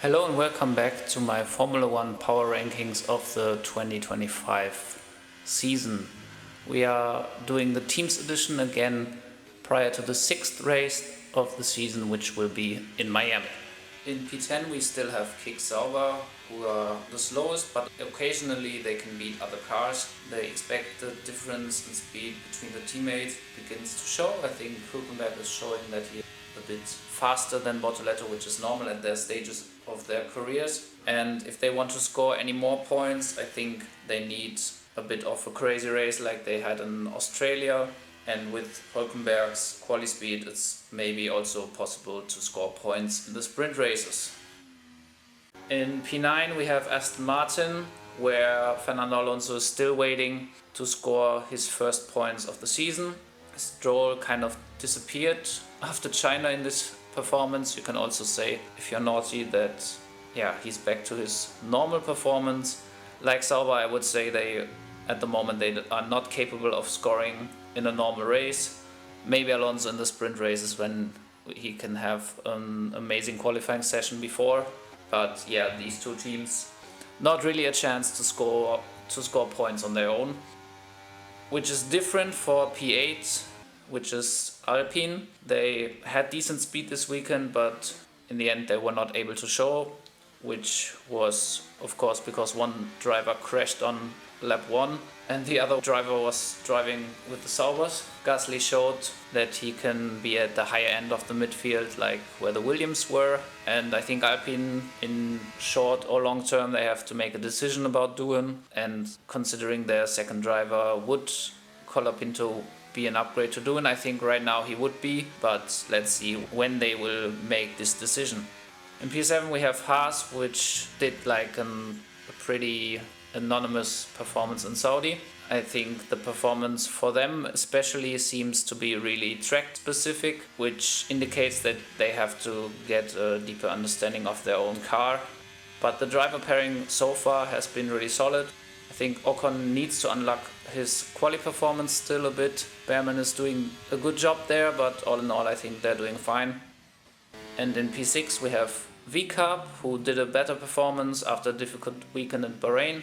Hello and welcome back to my Formula One power rankings of the 2025 season. We are doing the teams edition again prior to the sixth race of the season, which will be in Miami. In P10 we still have Kick Sauber, who are the slowest, but occasionally they can beat other cars. They expect the difference in speed between the teammates begins to show. I think Hülkenberg is showing that he is a bit faster than Bortoleto, which is normal at their stages of their careers. And if they want to score any more points, I think they need a bit of a crazy race like they had in Australia. And with Hülkenberg's quali speed, it's maybe also possible to score points in the sprint races. In P9 we have Aston Martin, where Fernando Alonso is still waiting to score his first points of the season. Stroll kind of disappeared after China in this performance. You can also say, if you're naughty, that he's back to his normal performance. Like Sauber, I would say at the moment they are not capable of scoring in a normal race. Maybe Alonso in the sprint races when he can have an amazing qualifying session before. But these two teams, not really a chance to score points on their own. Which is different for P8, which is Alpine. They had decent speed this weekend, but in the end they were not able to show, which was of course because one driver crashed on lap 1 and the other driver was driving with the Saubers. Gasly showed that he can be at the higher end of the midfield, like where the Williams were, and I think Alpine in short or long term they have to make a decision about doing, and considering their second driver would Colapinto be an upgrade to Doohan, I think right now he would be, but let's see when they will make this decision. In P7 we have Haas, which did like a pretty anonymous performance in Saudi. I think the performance for them especially seems to be really track specific, which indicates that they have to get a deeper understanding of their own car. But the driver pairing so far has been really solid. I think Ocon needs to unlock his quali performance still a bit. Behrman is doing a good job there, but all in all I think they're doing fine. And in P6 we have VCARB, who did a better performance after a difficult weekend in Bahrain.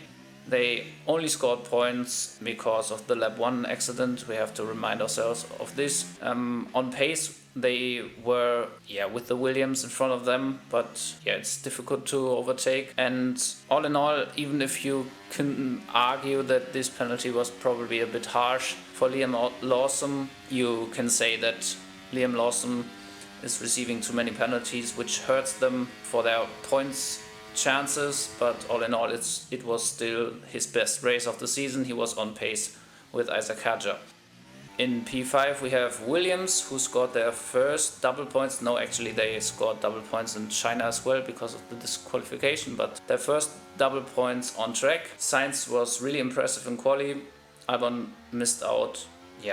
They only scored points because of the lap 1 accident. We have to remind ourselves of this. On pace they were with the Williams in front of them, but it's difficult to overtake. And all in all, even if you can argue that this penalty was probably a bit harsh for Liam Lawson, you can say that Liam Lawson is receiving too many penalties, which hurts them for their points chances. But all in all, it was still his best race of the season. He was on pace with Isaac Hadjar. In P5 we have Williams, who scored their first double points. No, actually they scored double points in China as well because of the disqualification, but their first double points on track. Sainz was really impressive in quali. Albon missed out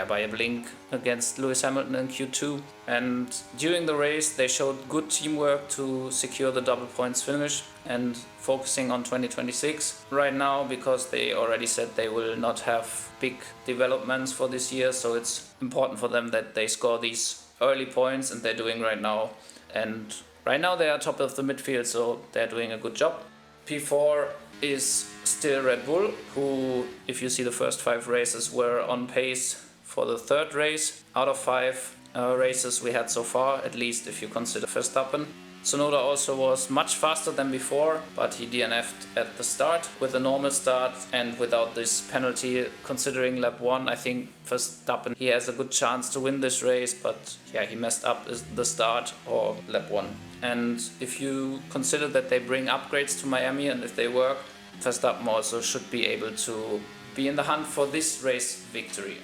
by a blink against Lewis Hamilton in Q2, and during the race they showed good teamwork to secure the double points finish and focusing on 2026 right now, because they already said they will not have big developments for this year, so it's important for them that they score these early points, and they're doing right now. And right now they are top of the midfield, so they're doing a good job. P4 is still Red Bull, who, if you see the first 5 races, were on pace for the third race out of 5 races we had so far, at least if you consider Verstappen. Tsunoda also was much faster than before, but he DNF'd at the start with a normal start and without this penalty. Considering lap 1, I think Verstappen, he has a good chance to win this race, but he messed up the start or lap 1. And if you consider that they bring upgrades to Miami and if they work, Verstappen also should be able to be in the hunt for this race victory.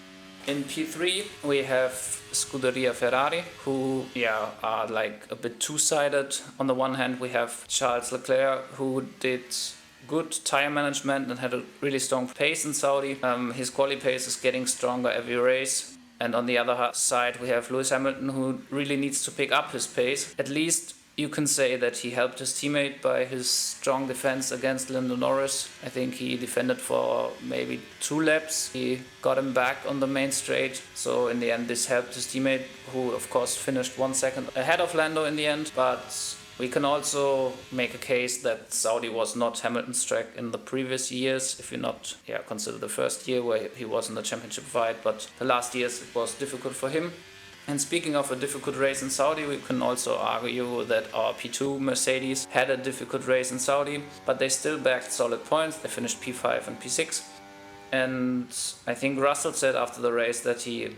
In P3 we have Scuderia Ferrari, who are like a bit two-sided. On the one hand we have Charles Leclerc, who did good tire management and had a really strong pace in Saudi. His quali pace is getting stronger every race. And on the other side we have Lewis Hamilton, who really needs to pick up his pace. At least you can say that he helped his teammate by his strong defense against Lando Norris. I think he defended for maybe 2 laps. He got him back on the main straight. So in the end, this helped his teammate, who of course finished 1 second ahead of Lando in the end. But We can also make a case that Saudi was not Hamilton's track in the previous years, if you not consider the first year where he was in the championship fight, but the last years it was difficult for him. And speaking of a difficult race in Saudi, we can also argue that our P2 Mercedes had a difficult race in Saudi, but they still backed solid points. They finished P5 and P6. And I think Russell said after the race that he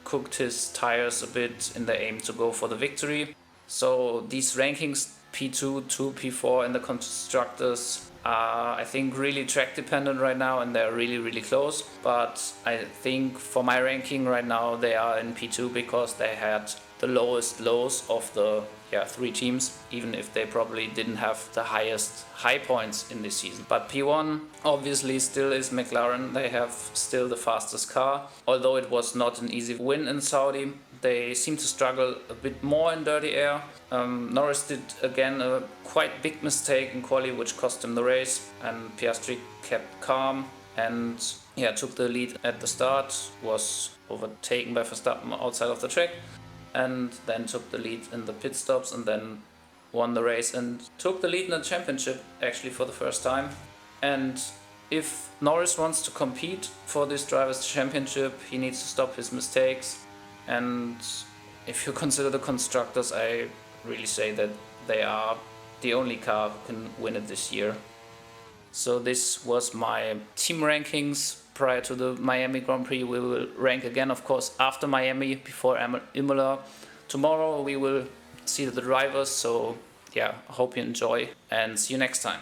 cooked his tires a bit in the aim to go for the victory. So these rankings, P2 to P4 in the constructors, are I think really track dependent right now, and they're really close. But I think for my ranking right now they are in P2 because they had the lowest lows of the three teams, even if they probably didn't have the highest high points in this season. But P1 obviously still is McLaren. They have still the fastest car, although it was not an easy win in Saudi. They seem to struggle a bit more in dirty air. Norris did again a quite big mistake in quali, which cost him the race, and Piastri kept calm and took the lead at the start, was overtaken by Verstappen outside of the track, and then took the lead in the pit stops and then won the race and took the lead in the championship actually for the first time. And if Norris wants to compete for this Drivers' Championship, he needs to stop his mistakes. And if you consider the constructors, I really say that they are the only car who can win it this year. So this was my team rankings prior to the Miami Grand Prix. We will rank again, of course, after Miami, before Imola. Tomorrow we will see the drivers, so I hope you enjoy and see you next time.